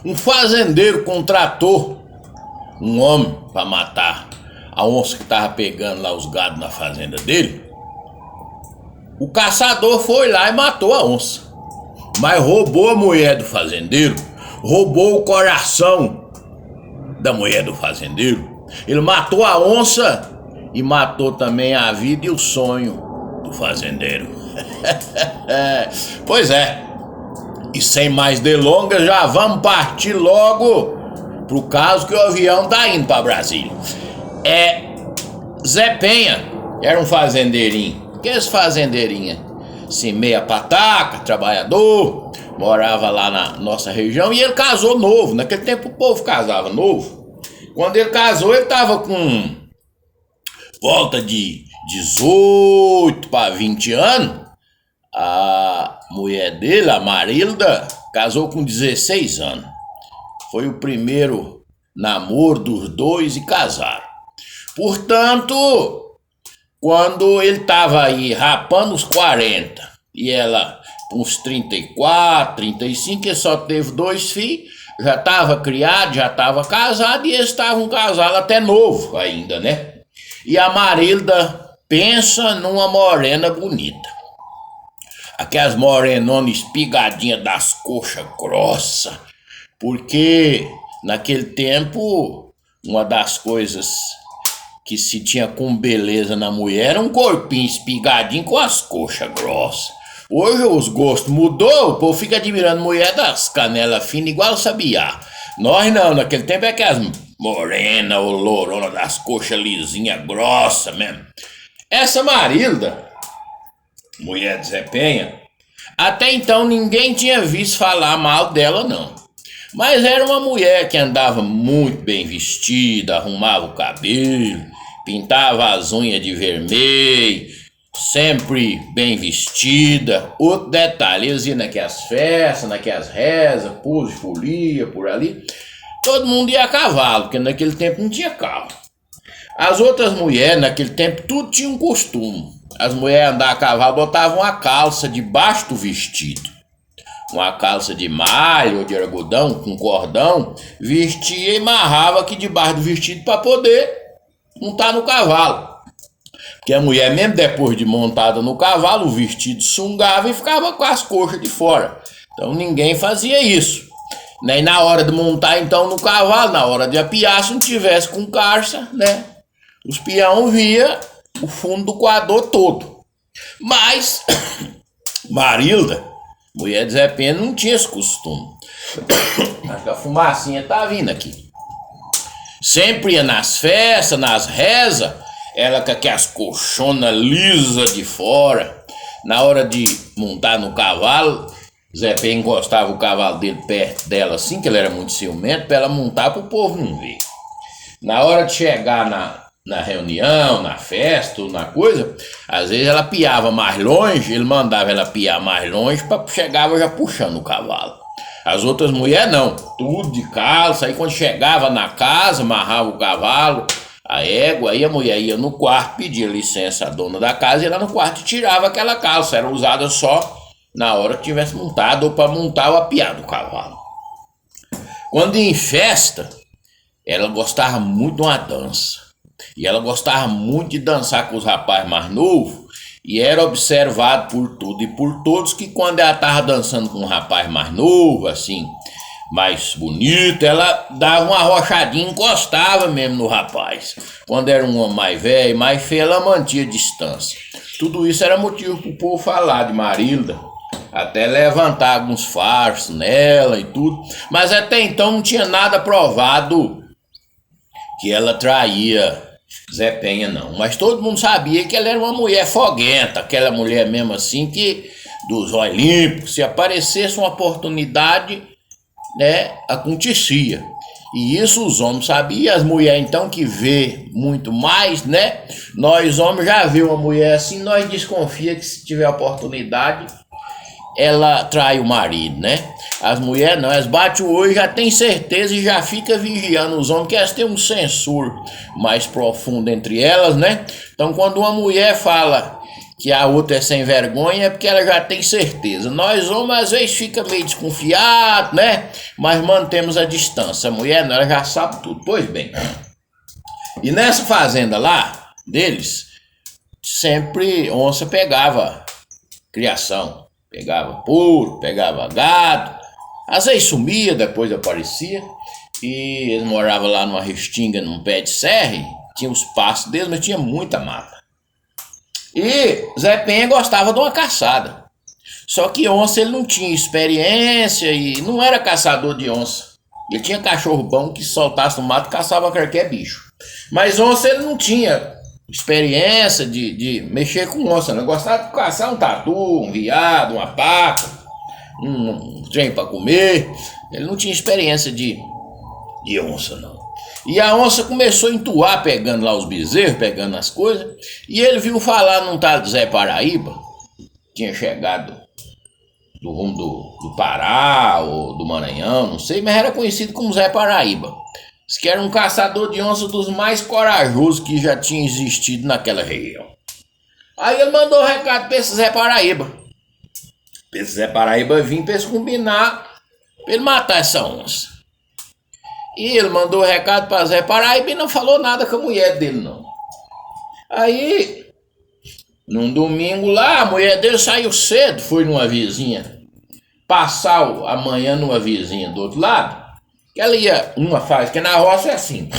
Um fazendeiro contratou um homem para matar a onça que tava pegando lá os gados na fazenda dele. O caçador foi lá e matou a onça, mas roubou a mulher do fazendeiro, roubou o coração da mulher do fazendeiro. Ele matou a onça e matou também a vida e o sonho do fazendeiro. Pois é, e sem mais delongas já vamos partir logo pro caso que o avião tá indo pra Brasília. Zé Penha era um fazendeirinho, que esse fazendeirinho assim, meia pataca, trabalhador, morava lá na nossa região e ele casou novo. Naquele tempo o povo casava novo. Quando ele casou ele tava com volta de 18 para 20 anos. A mulher dele, a Marilda, casou com 16 anos. Foi o primeiro namoro dos dois e casaram. Portanto, quando ele estava aí rapando os 40 e ela uns 34, 35, ele só teve 2 filhos, já estava criado, já estava casado e eles estavam casados até novo ainda, né? E a Marilda pensa numa morena bonita. Aquelas morenonas espigadinhas das coxas grossas, porque naquele tempo uma das coisas que se tinha com beleza na mulher era um corpinho espigadinho com as coxas grossas. Hoje os gostos mudou, o povo fica admirando mulher das canelas finas igual sabiá. Nós não, naquele tempo é que as morenas ou lourona das coxas lisinhas grossas mesmo. Essa Marilda, mulher de Zé Penha, até então ninguém tinha visto falar mal dela não. Mas era uma mulher que andava muito bem vestida, arrumava o cabelo, pintava as unhas de vermelho, sempre bem vestida. Outro detalhe, eles iam naquelas festas, naquelas rezas, pôs folia por ali. Todo mundo ia a cavalo, porque naquele tempo não tinha carro. As outras mulheres, naquele tempo, tudo tinha um costume. As mulheres andavam a cavalo, botavam uma calça debaixo do vestido. Uma calça de malha ou de algodão com cordão, vestia e amarrava aqui debaixo do vestido para poder montar no cavalo. Porque a mulher, mesmo depois de montada no cavalo, o vestido sungava e ficava com as coxas de fora. Então ninguém fazia isso. Nem na hora de montar então no cavalo, na hora de apiar, se não tivesse com carça, né? Os peão via o fundo do coador todo. Mas Marilda, mulher de Zé Penha, não tinha esse costume. Acho que a fumacinha tá vindo aqui. Sempre ia nas festas, nas rezas, ela com aquelas colchonas lisas de fora. Na hora de montar no cavalo, Zé Penha encostava o cavalo dele perto dela assim, que ele era muito ciumento, pra ela montar pro povo não ver. Na hora de chegar na reunião, na festa, na coisa, às vezes ela piava mais longe, ele mandava ela piar mais longe, chegava já puxando o cavalo. As outras mulheres não, tudo de calça, aí quando chegava na casa, amarrava o cavalo, a égua, aí a mulher ia no quarto, pedia licença à dona da casa, e ia lá no quarto e tirava aquela calça, era usada só na hora que tivesse montado ou para montar o apiar do cavalo. Quando em festa, ela gostava muito de uma dança. E ela gostava muito de dançar com os rapazes mais novos. E era observado por tudo e por todos que quando ela estava dançando com um rapaz mais novo, assim, mais bonito, ela dava uma arrochadinha e encostava mesmo no rapaz. Quando era um homem mais velho, mais feio, ela mantinha distância. Tudo isso era motivo para o povo falar de Marilda. Até levantar alguns farsos nela e tudo. Mas até então não tinha nada provado que ela traía Zé Penha não, mas todo mundo sabia que ela era uma mulher foguenta, aquela mulher mesmo assim que dos olhos limpos, se aparecesse uma oportunidade, né, acontecia. E isso os homens sabiam, as mulheres então que vê muito mais, né, nós homens já vê uma mulher assim, nós desconfia que se tiver oportunidade ela trai o marido, né? As mulheres não, elas batem o olho, já tem certeza e já fica vigiando os homens, que elas têm um censor mais profundo entre elas, né? Então quando uma mulher fala que a outra é sem vergonha é porque ela já tem certeza. Nós homens às vezes fica meio desconfiado, né? Mas mantemos a distância. A mulher não, ela já sabe tudo. Pois bem. E nessa fazenda lá deles, sempre onça pegava criação. Pegava porco, pegava gado. Às vezes sumia, depois aparecia. E eles moravam lá numa restinga, num pé de serra. Tinha os pastos deles, mas tinha muita mata. E Zé Penha gostava de uma caçada. Só que onça ele não tinha experiência e não era caçador de onça. Ele tinha cachorro bom que soltasse no mato e caçava qualquer bicho. Mas onça ele não tinha experiência de mexer com onça. Ele gostava de caçar um tatu, um veado, uma paca, um trem para comer. Ele não tinha experiência de onça, não. E a onça começou a entoar, pegando lá os bezerros, pegando as coisas. E ele viu falar num tal de Zé Paraíba, tinha chegado do rumo do Pará ou do Maranhão, não sei, mas era conhecido como Zé Paraíba. Diz que era um caçador de onça dos mais corajosos que já tinha existido naquela região. Aí ele mandou um recado para esse Zé Paraíba. Esse Zé Paraíba vir para eles combinar para ele matar essa onça. E ele mandou recado para Zé Paraíba e não falou nada com a mulher dele, não. Aí, num domingo lá, a mulher dele saiu cedo, foi numa vizinha, passar a manhã numa vizinha do outro lado, que ela ia, uma faz, que na roça é assim,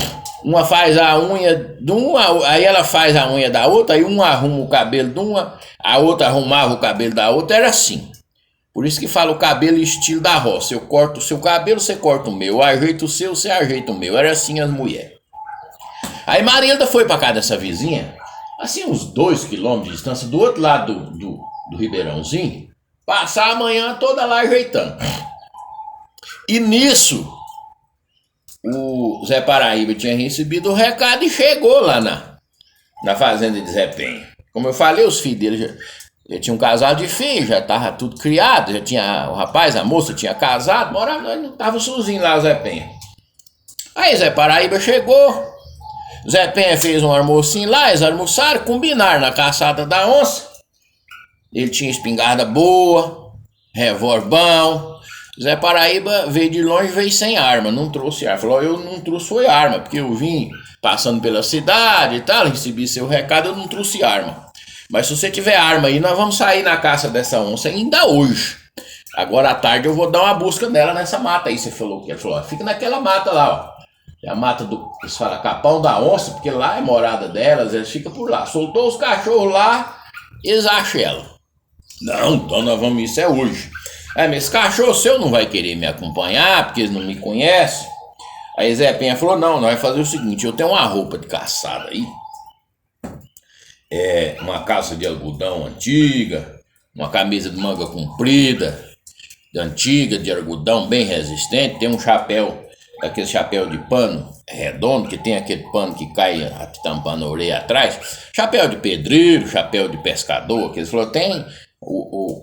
uma faz a unha de uma, aí ela faz a unha da outra, aí uma arruma o cabelo de uma, a outra arrumava o cabelo da outra, era assim. Por isso que fala o cabelo e estilo da roça. Eu corto o seu cabelo, você corta o meu. Eu ajeito o seu, você ajeita o meu. Era assim as mulheres. Aí Marilda foi para casa dessa vizinha, assim uns 2 quilômetros de distância, do outro lado do Ribeirãozinho, passar a manhã toda lá ajeitando. E nisso, o Zé Paraíba tinha recebido o recado e chegou lá na fazenda de Zé Penha. Como eu falei, os filhos dele já tinha um casal de filhos, já estava tudo criado, já tinha o rapaz, a moça tinha casado, morava, não estava sozinho lá o Zé Penha. Aí Zé Paraíba chegou, Zé Penha fez um almocinho lá, eles almoçaram, combinaram na caçada da onça. Ele tinha espingarda boa, revólver bom. Zé Paraíba veio de longe, veio sem arma, não trouxe arma. Falou, eu não trouxe foi arma, porque eu vim passando pela cidade e tal, recebi seu recado, eu não trouxe arma. Mas se você tiver arma aí, nós vamos sair na caça dessa onça ainda hoje. Agora à tarde eu vou dar uma busca nela nessa mata aí. Você falou que ele falou, fica naquela mata lá, ó. É a mata do, eles falam, capão da onça, porque lá é morada delas, eles ficam por lá. Soltou os cachorros lá, eles acham ela. Não, então nós vamos, isso é hoje. Aí, mas esse cachorro seu não vai querer me acompanhar, porque eles não me conhecem. Aí Zé Penha falou, não, nós vamos fazer o seguinte, eu tenho uma roupa de caçada aí. É uma calça de algodão antiga, uma camisa de manga comprida, antiga, de algodão bem resistente, tem um chapéu, aquele chapéu de pano redondo, que tem aquele pano que cai tampando a orelha atrás, chapéu de pedreiro, chapéu de pescador, que eles falaram, tem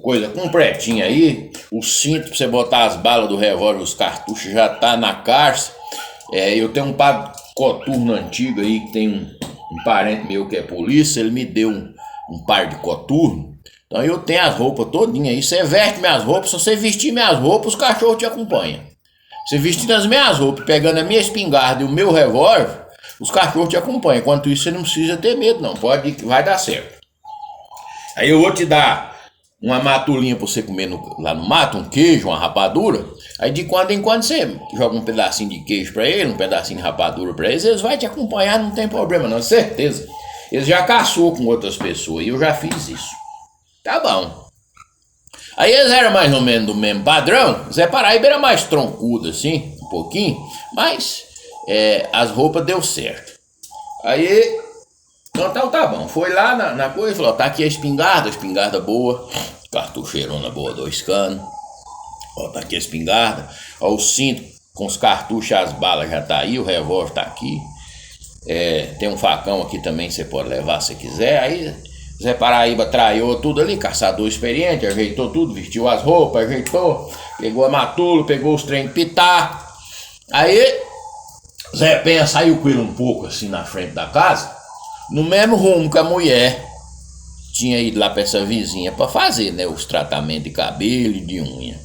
coisa completinha aí, o cinto pra você botar as balas do revólver, os cartuchos já tá na caixa. Eu tenho um par de coturno antigo aí, que tem um parente meu que é polícia, ele me deu um par de coturno. Então eu tenho as roupas todinhas aí. Você veste minhas roupas, se você vestir minhas roupas, os cachorros te acompanham. Você vestindo as minhas roupas, pegando a minha espingarda e o meu revólver, os cachorros te acompanham. Enquanto isso, você não precisa ter medo, não. Pode ir que vai dar certo. Aí eu vou te dar uma matulinha pra você comer lá no mato, um queijo, uma rapadura. Aí de quando em quando você joga um pedacinho de queijo pra ele, um pedacinho de rapadura pra eles vão te acompanhar, não tem problema não, certeza. Eles já caçou com outras pessoas e eu já fiz isso. Tá bom. Aí eles eram mais ou menos do mesmo padrão. Zé Paraíba era mais troncudo assim, um pouquinho, mas as roupas deu certo. Aí, então tá bom. Foi lá na coisa e falou, tá aqui a espingarda boa, cartucheirona boa, 2 canos. Ó, tá aqui a espingarda, ó, o cinto com os cartuchos, as balas já tá aí, o revólver tá aqui. Tem um facão aqui também, você pode levar se quiser. Aí Zé Paraíba traiu tudo ali, caçador experiente, ajeitou tudo, vestiu as roupas, ajeitou, pegou a matula, pegou os trem de pitar. Aí Zé Penha saiu com ele um pouco assim na frente da casa, no mesmo rumo que a mulher. tinha ido lá pra essa vizinha pra fazer, né, os tratamentos de cabelo e de unha.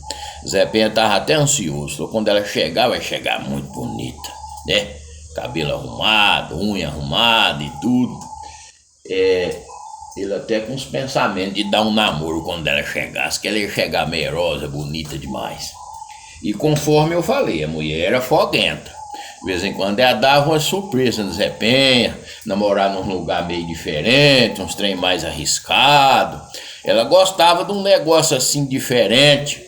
Zé Penha tava até ansioso, falou, quando ela chegar, vai chegar muito bonita, né? Cabelo arrumado, unha arrumada e tudo. Ele até com os pensamentos de dar um namoro quando ela chegasse, que ela ia chegar meirosa, bonita demais. E conforme eu falei, a mulher era foguenta. De vez em quando ela dava uma surpresa no Zé Penha, namorar num lugar meio diferente, uns trem mais arriscado. Ela gostava de um negócio assim diferente,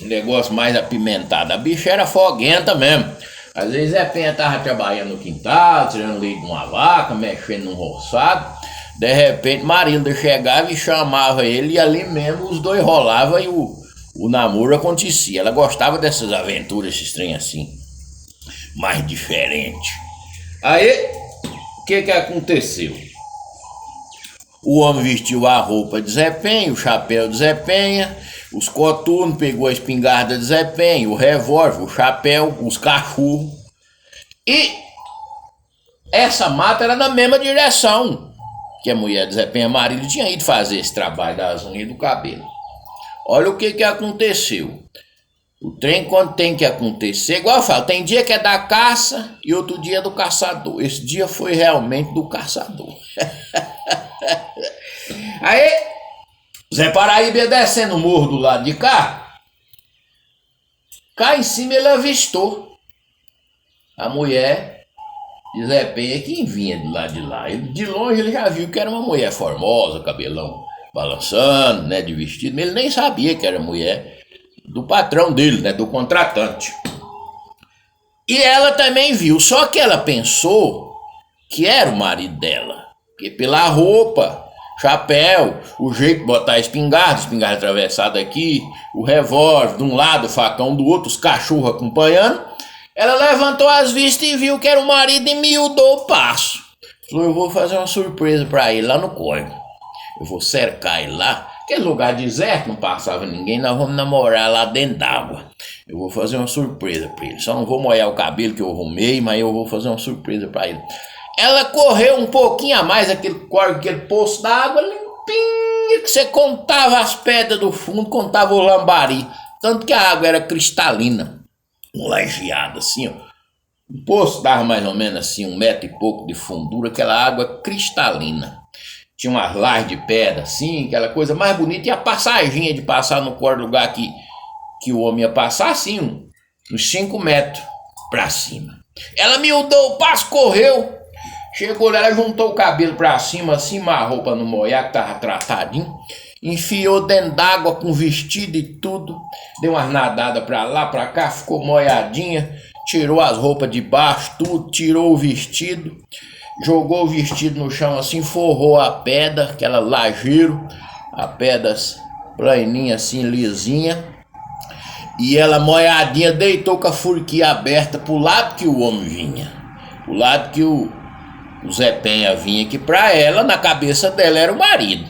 um negócio mais apimentado. A bicha era foguenta mesmo. Às vezes Zé Penha tava trabalhando no quintal, tirando leite de uma vaca, mexendo num roçado. De repente Marilda chegava e chamava ele, e ali mesmo os dois rolavam e o namoro acontecia. Ela gostava dessas aventuras, esses trem assim, mais diferente. Aí, o que aconteceu? O homem vestiu a roupa de Zé Penha, o chapéu de Zé Penha, os coturnos, pegou a espingarda de Zé Penha, o revólver, o chapéu, os cachorros. E essa mata era na mesma direção que a mulher de Zé Penha, Marília, tinha ido fazer esse trabalho das unhas e do cabelo. Olha o que aconteceu. O trem, quando tem que acontecer, igual eu falo, tem dia que é da caça e outro dia é do caçador. Esse dia foi realmente do caçador. Aí, Zé Paraíba ia descendo o morro do lado de cá. Cá em cima ele avistou a mulher de Zé Penha, quem vinha do lado de lá. De longe ele já viu que era uma mulher formosa, cabelão balançando, né, de vestido, mas ele nem sabia que era mulher do patrão dele, né, do contratante. E ela também viu, só que ela pensou que era o marido dela, porque pela roupa, chapéu, o jeito de botar a espingarda atravessada aqui, o revólver de um lado, o facão do outro, os cachorros acompanhando, ela levantou as vistas e viu que era o marido e miudou o passo. Falou, eu vou fazer uma surpresa pra ele lá no córrego. Eu vou cercar ele lá, aquele lugar deserto, não passava ninguém, nós vamos namorar lá dentro d'água. Eu vou fazer uma surpresa pra ele, só não vou molhar o cabelo que eu arrumei, mas eu vou fazer uma surpresa pra ele. Ela correu um pouquinho a mais, aquele córrego, aquele poço d'água limpinho, que você contava as pedras do fundo, contava o lambari, tanto que a água era cristalina, um lajeado assim, ó. O poço dava mais ou menos assim, 1 metro e pouco de fundura, aquela água cristalina. Tinha umas lajes de pedra assim, aquela coisa mais bonita, e a passaginha de passar no lugar que o homem ia passar assim, uns 5 metros pra cima. Ela miudou o passo, correu, chegou lá, ela juntou o cabelo pra cima assim, amarrou pra não molhar, que tava tratadinho, enfiou dentro d'água com vestido e tudo, deu umas nadadas pra lá, pra cá, ficou molhadinha, tirou as roupas de baixo, tudo, tirou o vestido, jogou o vestido no chão assim, forrou a pedra, aquela lajeiro, a pedra planinha assim, lisinha, e ela molhadinha deitou com a furquinha aberta pro lado que o homem vinha, pro lado que o Zé Penha vinha, que pra ela, na cabeça dela, era o marido.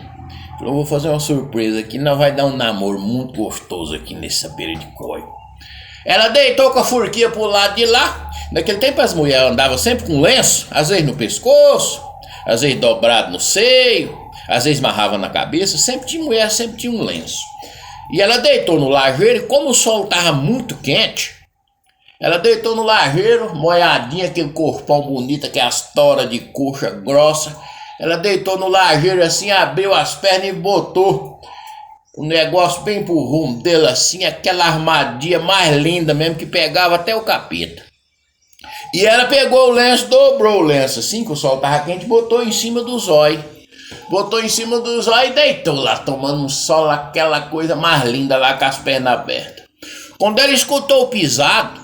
Falou, vou fazer uma surpresa aqui, nós vai dar um namoro muito gostoso aqui nessa beira de córrego. Ela deitou com a furquinha pro lado de lá. Naquele tempo as mulheres andavam sempre com lenço, às vezes no pescoço, às vezes dobrado no seio, às vezes amarrava na cabeça, sempre tinha mulher, sempre tinha um lenço. E ela deitou no lajeiro, e como o sol estava muito quente, ela deitou no lajeiro, molhadinha, aquele corpão bonito, aquelas toras de coxa grossa. Ela deitou no lajeiro assim, abriu as pernas e botou o negócio bem pro rumo dele assim, aquela armadilha mais linda mesmo, que pegava até o capeta. E ela pegou o lenço, dobrou o lenço assim, que o sol tava quente, botou em cima do zóio. Botou em cima do zóio e deitou lá, tomando um sol, aquela coisa mais linda lá, com as pernas abertas. Quando ela escutou o pisado,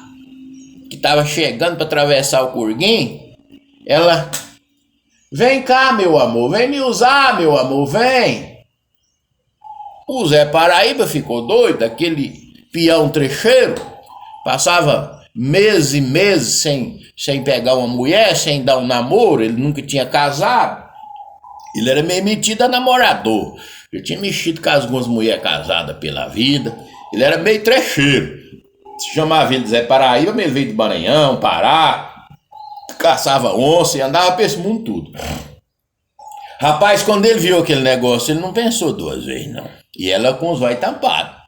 que tava chegando para atravessar o curguinho, ela... Vem cá, meu amor, vem me usar, meu amor, vem. O Zé Paraíba ficou doido, aquele peão trecheiro, passava meses e meses sem pegar uma mulher, sem dar um namoro, ele nunca tinha casado. Ele era meio metido a namorador, ele tinha mexido com algumas mulheres casadas pela vida, ele era meio trecheiro. Se chamava ele de Zé Paraíba, mas ele veio do Maranhão, Pará, caçava onça e andava pra esse mundo tudo. Rapaz, quando ele viu aquele negócio, ele não pensou duas vezes, não. E ela com os olhos tampados.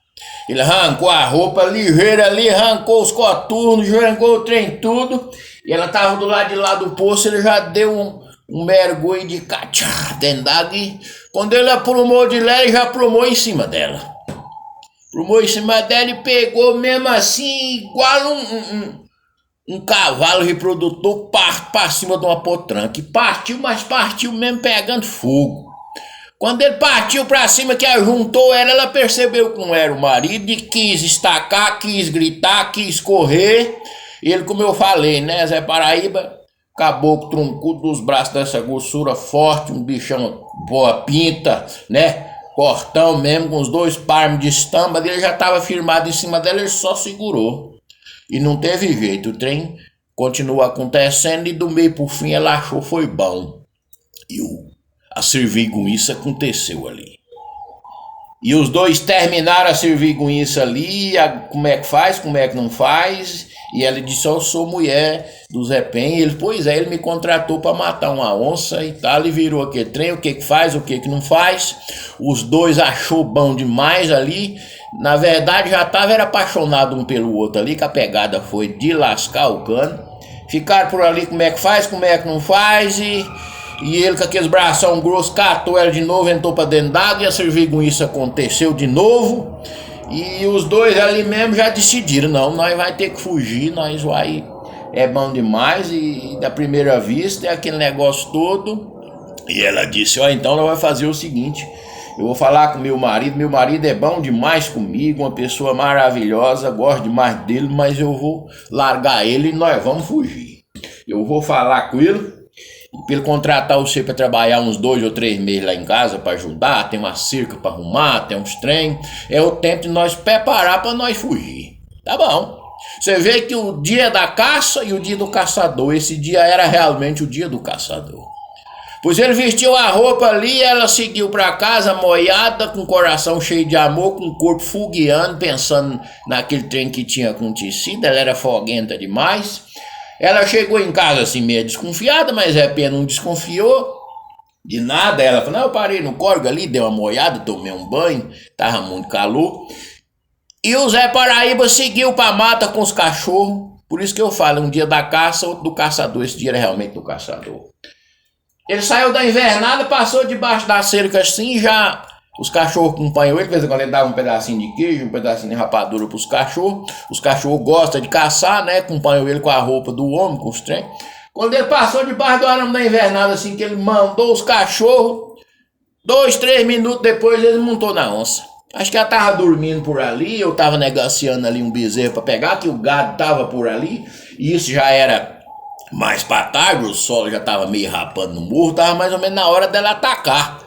Ele arrancou a roupa ligeira ali, arrancou os coturnos, arrancou o trem tudo. E ela tava do lado de lá do poço, ele já deu um mergulho de cachá dentro d'água. E quando ele aprumou de lá, ele já aprumou em cima dela. Aprumou em cima dela e pegou mesmo assim, igual um cavalo reprodutor, pra cima de uma potranca. E partiu, mas partiu mesmo pegando fogo. Quando ele partiu pra cima, que juntou ela percebeu que não era o marido e quis estacar, quis gritar, quis correr. E ele, como eu falei, né, Zé Paraíba, caboclo troncudo dos braços dessa grossura forte, um bichão boa pinta, né, cortão mesmo, com os dois palmos de estampa, ele já estava firmado em cima dela, ele só segurou. E não teve jeito, o trem continuou acontecendo e do meio pro fim ela achou foi bom. E a serviguiça aconteceu ali. E os dois terminaram a serviguiça ali, como é que faz, como é que não faz. E ela disse, eu sou mulher do Zé Penha. Ele, pois é, ele me contratou para matar uma onça e tal. E virou aquele trem, o que faz, o que não faz. Os dois achou bom demais ali. Na verdade já era apaixonado um pelo outro ali, que a pegada foi de lascar o cano. Ficaram por ali, como é que faz, como é que não faz. E ele com aqueles bração grossos catou ela de novo, entrou pra dentro d'água e a serviguiça aconteceu de novo. E os dois ali mesmo já decidiram, não, nós vai ter que fugir, nós vai, é bom demais. E da primeira vista é aquele negócio todo. E ela disse, então nós vamos fazer o seguinte, eu vou falar com meu marido é bom demais comigo, uma pessoa maravilhosa, gosto demais dele, mas eu vou largar ele e nós vamos fugir. Eu vou falar com ele, pra ele contratar você para trabalhar uns 2 ou 3 meses lá em casa para ajudar, tem uma cerca para arrumar, tem uns trem, é o tempo de nós preparar para nós fugir. Tá bom. Você vê que o dia da caça e o dia do caçador, esse dia era realmente o dia do caçador. Pois ele vestiu a roupa ali, ela seguiu para casa moiada, com o coração cheio de amor, com o corpo fogueando, pensando naquele trem que tinha acontecido, ela era foguenta demais. Ela chegou em casa assim meio desconfiada, mas Zé Penha não desconfiou de nada. Ela falou, não, eu parei no córrego ali, dei uma moiada, tomei um banho, tava muito calor. E o Zé Paraíba seguiu pra mata com os cachorros. Por isso que eu falo, um dia da caça, outro do caçador. Esse dia era realmente do caçador. Ele saiu da invernada, passou debaixo da cerca assim, já os cachorros acompanham ele. De vez em quando ele dava um pedacinho de queijo, um pedacinho de rapadura pros cachorros. Os cachorros gostam de caçar, né? Acompanham ele com a roupa do homem, com os trem. Quando ele passou debaixo do arame da invernada, assim, que ele mandou os cachorros, 2, 3 minutos depois ele montou na onça. Acho que ela tava dormindo por ali, eu tava negociando ali um bezerro pra pegar, que o gado tava por ali, e isso já era mais pra tarde, o sol já tava meio rapando no morro, tava mais ou menos na hora dela atacar.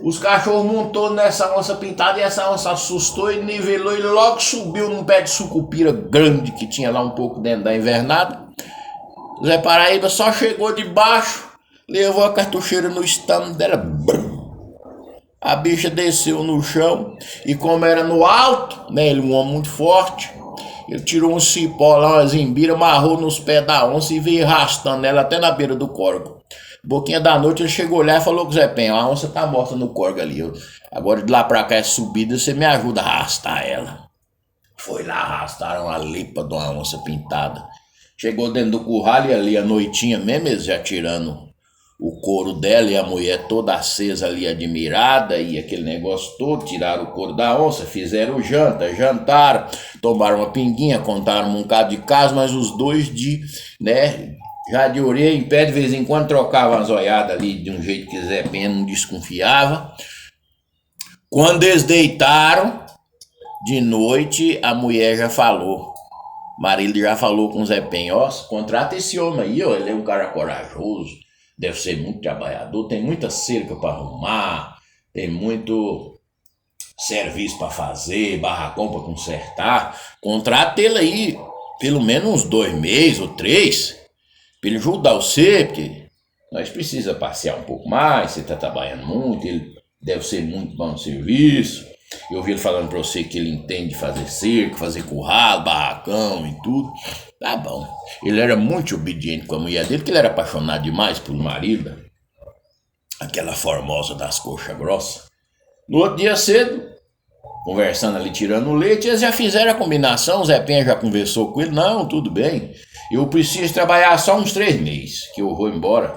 Os cachorros montou nessa onça pintada e essa onça assustou e nivelou e logo subiu num pé de sucupira grande que tinha lá um pouco dentro da invernada. Zé Paraíba só chegou de baixo, levou a cartucheira no estômago dela, brum. A bicha desceu no chão e como era no alto, né, ele um homem muito forte, ele tirou um cipó lá, uma zimbira, amarrou nos pés da onça e veio arrastando ela até na beira do córrego. Boquinha da noite ele chegou lá e falou com o Zé Penha, a onça tá morta no córrego ali, agora de lá pra cá é subida, você me ajuda a arrastar ela. Foi lá, arrastaram a lipa de uma onça pintada. Chegou dentro do curral e ali à noitinha mesmo, eles já tirando o couro dela e a mulher toda acesa ali, admirada, e aquele negócio todo, tiraram o couro da onça, fizeram janta, jantaram, tomaram uma pinguinha, contaram um bocado de caso, mas os dois já de orelha em pé, de vez em quando trocavam as olhadas ali de um jeito que Zé Penha não desconfiava. Quando eles deitaram, de noite, a mulher já falou. Marido já falou com o Zé Penha, contrata esse homem aí, ele é um cara corajoso, deve ser muito trabalhador, tem muita cerca para arrumar, tem muito serviço para fazer, barracão para consertar. Contrata ele aí, pelo menos uns 2 meses ou 3, para ele ajudar você, porque nós precisamos passear um pouco mais, você está trabalhando muito, ele deve ser muito bom no serviço. Eu ouvi ele falando para você que ele entende fazer cerco, fazer curral, barracão e tudo. Tá bom. Ele era muito obediente com a mulher dele, porque ele era apaixonado demais pelo marido. aquela formosa das coxas grossas. No outro dia cedo, conversando ali, tirando o leite, eles já fizeram a combinação, o Zé Penha já conversou com ele, não, tudo bem, eu preciso trabalhar só uns 3 meses, que eu vou embora,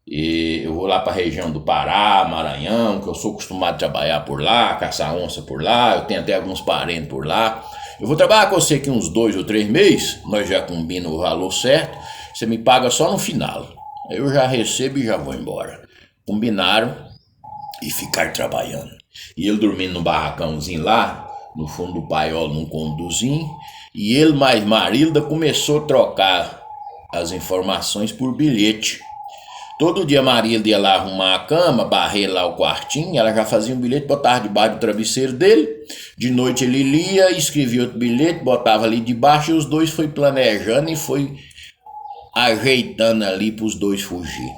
e eu vou lá para a região do Pará, Maranhão, que eu sou acostumado a trabalhar por lá, caçar onça por lá, eu tenho até alguns parentes por lá, eu vou trabalhar com você aqui uns 2 ou 3 meses, nós já combinamos o valor certo, você me paga só no final, eu já recebo e já vou embora. Combinaram e ficar trabalhando. E ele dormindo no barracãozinho lá, no fundo do paiol, num conduzinho, e ele mais Marilda começou a trocar as informações por bilhete. Todo dia Marilda ia lá arrumar a cama, barrer lá o quartinho, ela já fazia um bilhete, botava debaixo do travesseiro dele, de noite ele lia, escrevia outro bilhete, botava ali debaixo, e os dois foi planejando e foi ajeitando ali para os dois fugir.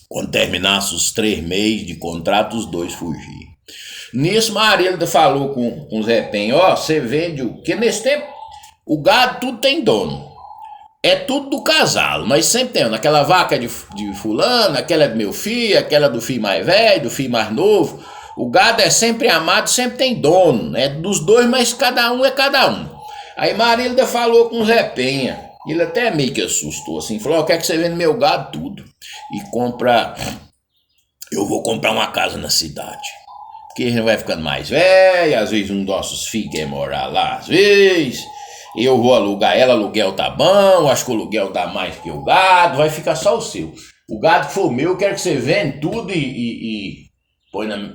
Quando terminasse os 3 meses de contrato, os dois fugiam. Nisso, Marilda falou com o Zé Penha, ó, você vende o... Porque nesse tempo, o gado tudo tem dono. É tudo do casal. Nós sempre temos, aquela vaca de fulano, aquela é do meu filho, aquela do filho mais velho, do filho mais novo. O gado é sempre amado, sempre tem dono. É dos dois, mas cada um é cada um. Aí Marilda falou com o Zé Penha. Ele até meio que assustou assim, falou, eu quero que você venda meu gado tudo e compra, eu vou comprar uma casa na cidade, porque a gente vai ficando mais velho, às vezes um dos nossos filhos quer morar lá, às vezes, eu vou alugar ela, aluguel tá bom, acho que o aluguel dá mais que o gado, vai ficar só o seu, o gado que for meu, eu quero que você venda tudo e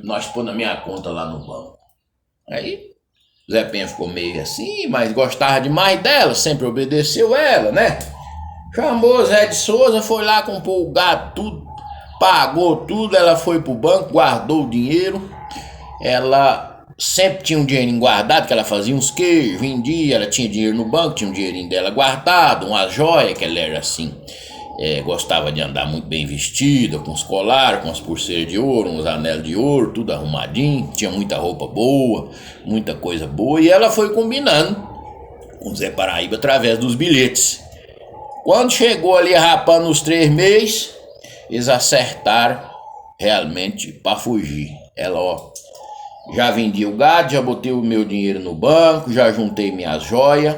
nós põe na minha conta lá no banco. Aí Zé Penha ficou meio assim, mas gostava demais dela, sempre obedeceu ela, né? Chamou Zé de Souza, foi lá, comprou o gado, tudo, pagou tudo, ela foi pro banco, guardou o dinheiro. Ela sempre tinha um dinheirinho guardado, que ela fazia uns queijos, vendia, ela tinha dinheiro no banco, tinha um dinheirinho dela guardado, uma joia, que ela era assim, gostava de andar muito bem vestida, com os colares, com as pulseiras de ouro, uns anéis de ouro, tudo arrumadinho, tinha muita roupa boa, muita coisa boa, e ela foi combinando com o Zé Paraíba através dos bilhetes. Quando chegou ali rapando os 3 meses, eles acertaram realmente para fugir. Ela, ó, já vendi o gado, já botei o meu dinheiro no banco, já juntei minhas joias.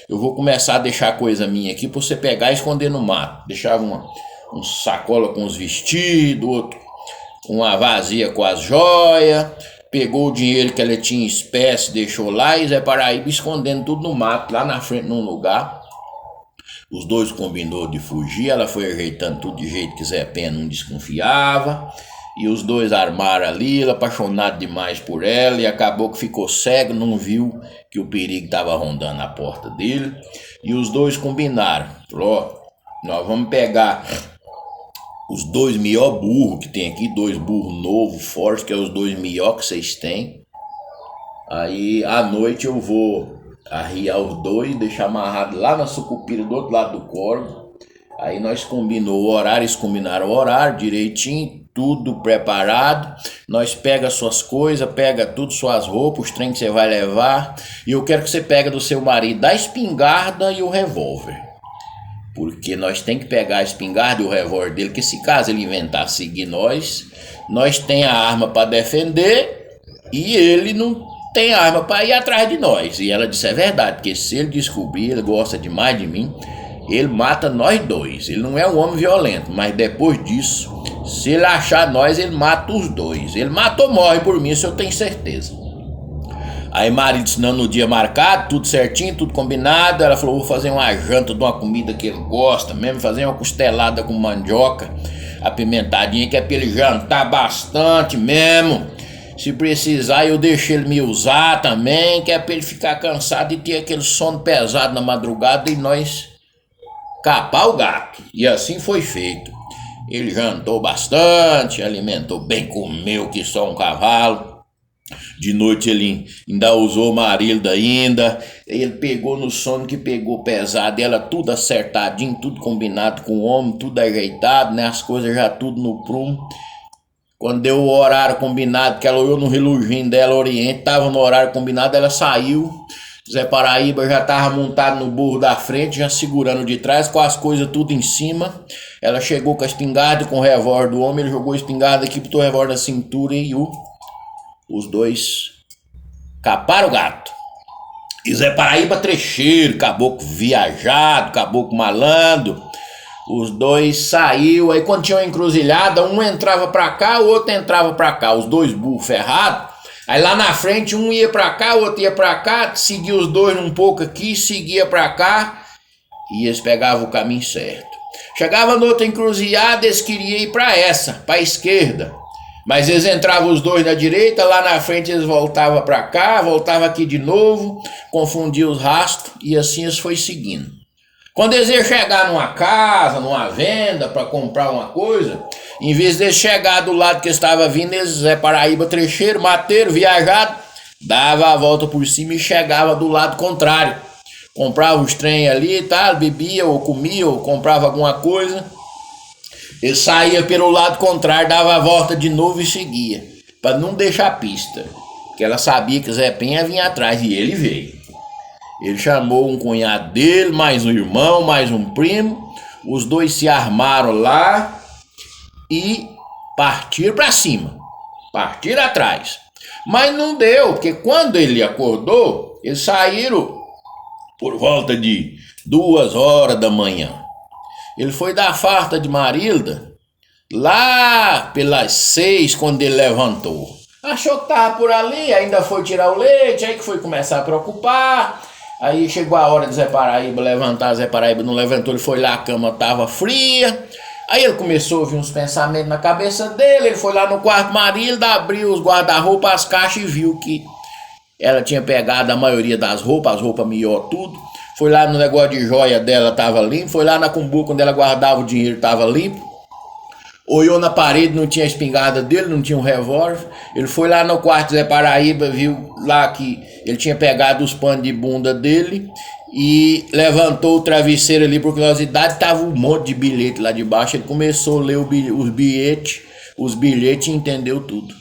Eu vou começar a deixar coisa minha aqui pra você pegar e esconder no mato. Deixava um sacola com os vestidos, outro, uma vazia com as joias. Pegou o dinheiro que ela tinha em espécie, deixou lá e Zé Paraíba escondendo tudo no mato, lá na frente num lugar. Os dois combinou de fugir, ela foi ajeitando tudo de jeito que Zé Penha não desconfiava. E os dois armaram ali, ele apaixonado demais por ela, e acabou que ficou cego, não viu que o perigo estava rondando a porta dele. E os dois combinaram, falou, ó, nós vamos pegar os 2 melhores burros que tem aqui, 2 burros novos, fortes, que é os 2 melhores que vocês têm. Aí à noite eu vou arriar os 2, deixar amarrado lá na sucupira do outro lado do corvo. Aí nós combinou o horário, eles combinaram o horário direitinho, tudo preparado. Nós pega suas coisas, pega tudo, suas roupas, os trem que você vai levar. E eu quero que você pega do seu marido a espingarda e o revólver. Porque nós tem que pegar a espingarda e o revólver dele, que se caso ele inventar seguir nós tem a arma para defender e ele não tem arma para ir atrás de nós. E ela disse, é verdade, porque se ele descobrir, ele gosta demais de mim, ele mata nós 2. Ele não é um homem violento, mas depois disso, se ele achar nós, ele mata os 2. Ele mata ou morre por mim, isso eu tenho certeza. Aí Maria disse, não, no dia marcado, tudo certinho, tudo combinado. Ela falou, vou fazer uma janta de uma comida que ele gosta mesmo, fazer uma costelada com mandioca apimentadinha, que é pra ele jantar bastante mesmo. Se precisar, eu deixo ele me usar também, que é pra ele ficar cansado e ter aquele sono pesado na madrugada e nós capar o gato. E assim foi feito. Ele jantou bastante, alimentou bem, comeu que só um cavalo. De noite ele ainda usou Marilda ainda. Ele pegou no sono que pegou pesado. Ela tudo acertadinho, tudo combinado com o homem, tudo ajeitado, né? As coisas já tudo no prumo. Quando deu o horário combinado, que ela olhou no reloginho dela, Oriente, tava no horário combinado, ela saiu. Zé Paraíba já tava montado no burro da frente, já segurando de trás, com as coisas tudo em cima. Ela chegou com a espingarda e com o revólver do homem, ele jogou a espingarda aqui, botou o revólver na cintura e os dois caparam o gato. E Zé Paraíba trecheiro, caboclo viajado, caboclo malandro. Os dois saiu, aí quando tinha uma encruzilhada, um entrava pra cá, o outro entrava pra cá, os dois burros ferrados. Aí lá na frente um ia pra cá, o outro ia pra cá, seguia os dois um pouco aqui, seguia pra cá, e eles pegavam o caminho certo. Chegava noutra encruzilhada, eles queriam ir pra a esquerda. Mas eles entravam os dois na direita, lá na frente eles voltavam pra cá, voltavam aqui de novo, confundiam os rastros, e assim eles foi seguindo. Quando eles iam chegar numa casa, numa venda, para comprar uma coisa, em vez de chegar do lado que estava vindo, eles, Zé Paraíba trecheiro, mateiro, viajado, dava a volta por cima e chegava do lado contrário. Comprava os trem ali e tal, bebia ou comia ou comprava alguma coisa. Ele saía pelo lado contrário, dava a volta de novo e seguia, para não deixar pista. Porque ela sabia que Zé Penha vinha atrás e ele veio. Ele chamou um cunhado dele, mais um irmão, mais um primo. Os dois se armaram lá e partiram para cima. Partiram atrás. Mas não deu, porque quando ele acordou, eles saíram por volta de 2 horas da manhã. Ele foi dar farta de Marilda lá pelas 6, quando ele levantou. Achou que tava por ali, ainda foi tirar o leite, aí que foi começar a preocupar. Aí chegou a hora de Zé Paraíba levantar, Zé Paraíba não levantou, ele foi lá, a cama tava fria. Aí ele começou a ouvir uns pensamentos na cabeça dele, ele foi lá no quarto Marilda, abriu os guarda-roupa, as caixas e viu que ela tinha pegado a maioria das roupas, as roupas melhor tudo. Foi lá no negócio de joia dela, tava limpo. Foi lá na cumbuca onde ela guardava o dinheiro, tava limpo. Olhou na parede, não tinha a espingarda dele, não tinha um revólver. Ele foi lá no quarto Zé Paraíba, viu lá que ele tinha pegado os panos de bunda dele e levantou o travesseiro ali por curiosidade, tava um monte de bilhete lá debaixo. Ele começou a ler os bilhetes e entendeu tudo.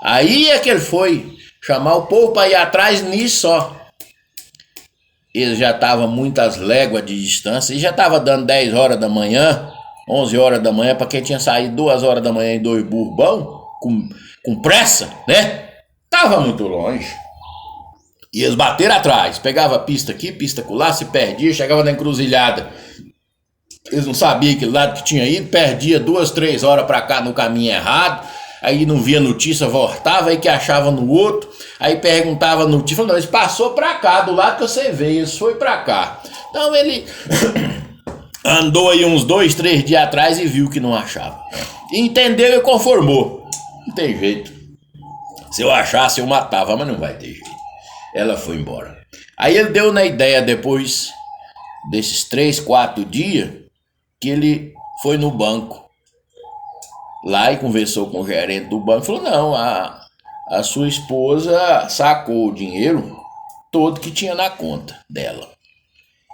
Aí é que ele foi chamar o povo para ir atrás nisso só. Ele já estava muitas léguas de distância e já estava dando 10 horas da manhã. 11 horas da manhã, para quem tinha saído 2 horas da manhã em 2 burros bons, com pressa, né? Tava muito longe. E eles bateram atrás, pegava pista aqui, pista acolá, se perdia, chegava na encruzilhada. Eles não sabiam que lado que tinha ido, perdia 2, 3 horas para cá no caminho errado. Aí não via notícia, voltava, aí que achava no outro. Aí perguntava a notícia, falou, não, eles passou para cá, do lado que você veio, eles foi para cá. Então ele... andou aí uns 2, 3 dias atrás e viu que não achava. Entendeu e conformou. Não tem jeito. Se eu achasse, eu matava, mas não vai ter jeito. Ela foi embora. Aí ele deu na ideia, depois desses 3, 4 dias, que ele foi no banco. Lá e conversou com o gerente do banco. Falou, não, a sua esposa sacou o dinheiro todo que tinha na conta dela.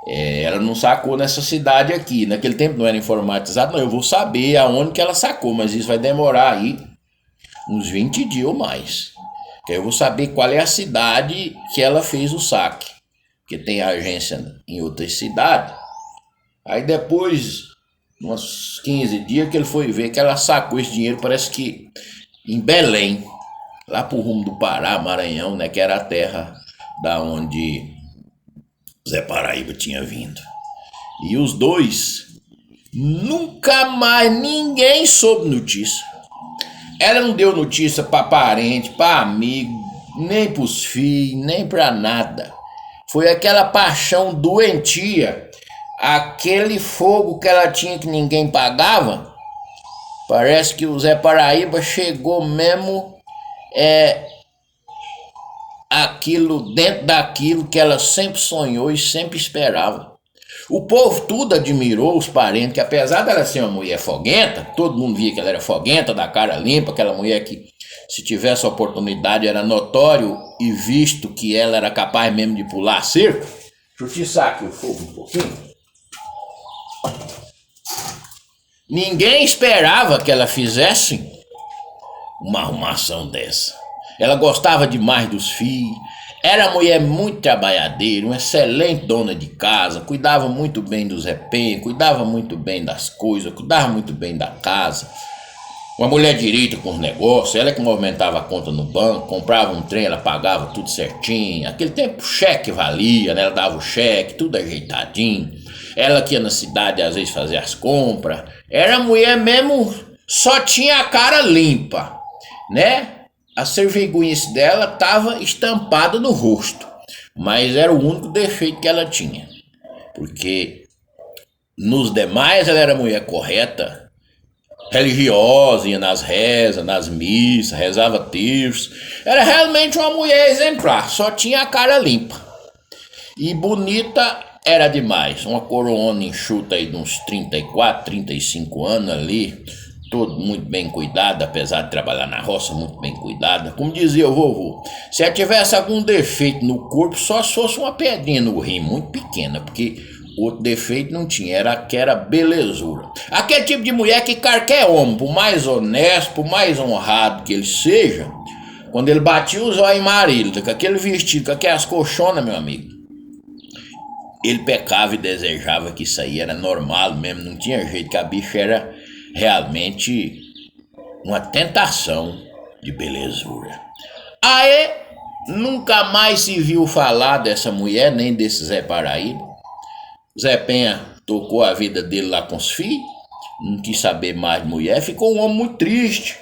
Ela não sacou nessa cidade aqui. Naquele tempo não era informatizado. Não, eu vou saber aonde que ela sacou, mas isso vai demorar aí uns 20 dias ou mais. Que aí eu vou saber qual é a cidade que ela fez o saque. Porque tem agência em outras cidades. Aí depois, uns 15 dias que ele foi ver que ela sacou esse dinheiro, parece que em Belém, lá pro rumo do Pará, Maranhão, né, que era a terra da onde Zé Paraíba tinha vindo. E os dois, nunca mais ninguém soube notícia. Ela não deu notícia para parente, para amigo, nem pros filhos, nem para nada. Foi aquela paixão doentia, aquele fogo que ela tinha que ninguém pagava. Parece que o Zé Paraíba chegou mesmo aquilo dentro daquilo que ela sempre sonhou e sempre esperava. O povo tudo admirou os parentes, que apesar dela ser uma mulher foguenta, todo mundo via que ela era foguenta, da cara limpa, aquela mulher que se tivesse oportunidade era notório e visto que ela era capaz mesmo de pular a cerca. Deixa eu tiçar aqui o fogo um pouquinho. Ninguém esperava que ela fizesse uma arrumação dessa. Ela gostava demais dos filhos, Era mulher muito trabalhadeira, uma excelente dona de casa, cuidava muito bem do Zé Penha, cuidava muito bem das coisas, cuidava muito bem da casa. Uma mulher direita com os negócios, ela que movimentava a conta no banco, comprava um trem, ela pagava tudo certinho. Aquele tempo o cheque valia, né? Ela dava o cheque, tudo ajeitadinho. Ela que ia na cidade às vezes fazer as compras. Era mulher mesmo, só tinha a cara limpa, né? A servenguice dela estava estampada no rosto, mas era o único defeito que ela tinha, porque nos demais ela era mulher correta, religiosa, ia nas rezas, nas missas, rezava terços, era realmente uma mulher exemplar, só tinha a cara limpa e bonita era demais, uma coroona enxuta aí de uns 34, 35 anos ali, todo muito bem cuidado, apesar de trabalhar na roça, muito bem cuidada. Como dizia o vovô, se ela tivesse algum defeito no corpo, só se fosse uma pedrinha no rim, muito pequena, porque outro defeito não tinha, era belezura. Aquele tipo de mulher que qualquer homem, por mais honesto, por mais honrado que ele seja, quando ele batia os olhos em Marília, com aquele vestido, com aquelas colchonas, meu amigo, ele pecava e desejava que isso aí era normal mesmo, não tinha jeito, que a bicha era realmente uma tentação de belezura. Aí nunca mais se viu falar dessa mulher, nem desse Zé Paraíba. Zé Penha tocou a vida dele lá com os filhos, não quis saber mais de mulher, ficou um homem muito triste,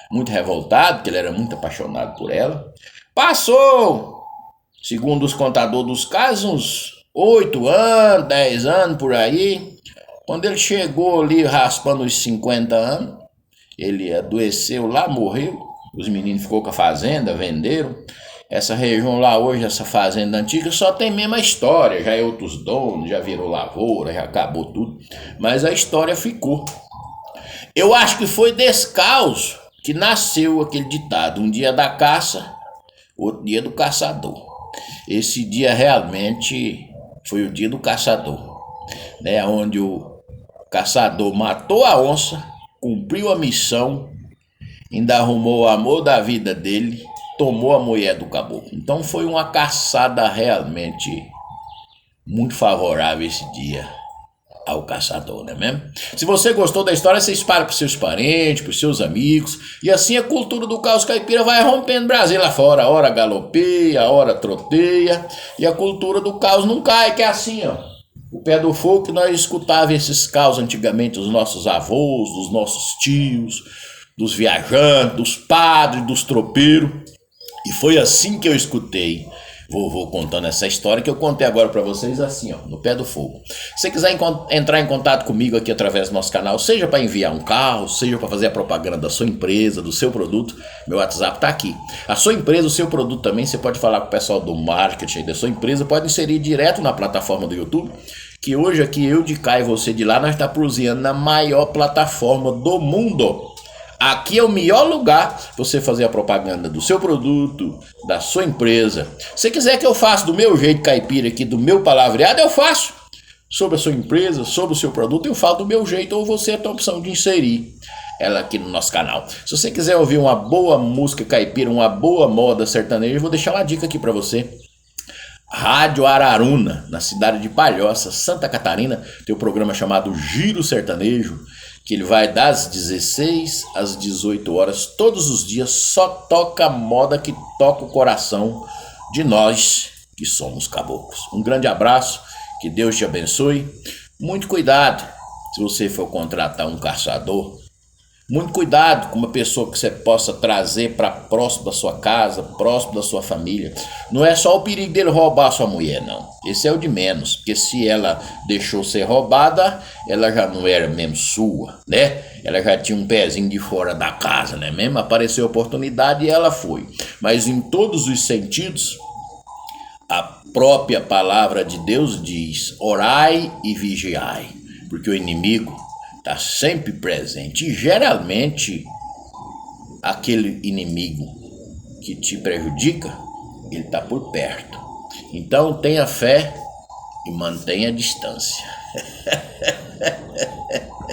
muito revoltado, porque ele era muito apaixonado por ela. Passou, segundo os contadores dos casos, uns 8 anos, 10 anos por aí. Quando ele chegou ali raspando os 50 anos, ele adoeceu lá, morreu. Os meninos ficou com a fazenda, venderam. Essa região lá hoje, essa fazenda antiga, só tem mesmo a história. Já é outros donos, já virou lavoura, já acabou tudo. Mas a história ficou. Eu acho que foi desse caos que nasceu aquele ditado. Um dia da caça, outro dia do caçador. Esse dia realmente foi o dia do caçador, né? Onde o caçador matou a onça, cumpriu a missão, ainda arrumou o amor da vida dele, tomou a mulher do caboclo. Então foi uma caçada realmente muito favorável esse dia ao caçador, não é mesmo? Se você gostou da história, você espalha para os seus parentes, para os seus amigos, e assim a cultura do caos caipira vai rompendo o Brasil lá fora. A hora galopeia, a hora troteia, e a cultura do caos não cai, que é assim, ó. O pé do fogo que nós escutávamos esses caos antigamente, dos nossos avós, dos nossos tios, dos viajantes, dos padres, dos tropeiros. E foi assim que eu escutei vovô contando essa história que eu contei agora para vocês assim, ó, no pé do fogo. Se você quiser entrar em contato comigo aqui através do nosso canal, seja para enviar um carro, seja para fazer a propaganda da sua empresa, do seu produto, meu WhatsApp tá aqui. A sua empresa, o seu produto também, você pode falar com o pessoal do marketing da sua empresa, pode inserir direto na plataforma do YouTube, que hoje aqui eu de cá e você de lá, nós tá produzindo na maior plataforma do mundo. Aqui é o melhor lugar para você fazer a propaganda do seu produto, da sua empresa. Se quiser que eu faça do meu jeito caipira aqui, do meu palavreado, eu faço. Sobre a sua empresa, sobre o seu produto, eu falo do meu jeito, ou você tem a opção de inserir ela aqui no nosso canal. Se você quiser ouvir uma boa música caipira, uma boa moda sertaneja, eu vou deixar uma dica aqui para você. Rádio Araruna, na cidade de Palhoça, Santa Catarina, tem um programa chamado Giro Sertanejo, que ele vai das 16 às 18 horas, todos os dias, só toca moda que toca o coração de nós que somos caboclos. Um grande abraço, que Deus te abençoe. Muito cuidado se você for contratar um caçador. Muito cuidado com uma pessoa que você possa trazer para próximo da sua casa, próximo da sua família. Não é só o perigo dele roubar a sua mulher, não. Esse é o de menos, porque se ela deixou ser roubada, ela já não era mesmo sua, né? Ela já tinha um pezinho de fora da casa, né mesmo? Apareceu a oportunidade e ela foi. Mas em todos os sentidos, a própria palavra de Deus diz: orai e vigiai, porque o inimigo está sempre presente, e geralmente aquele inimigo que te prejudica, ele está por perto. Então tenha fé e mantenha a distância.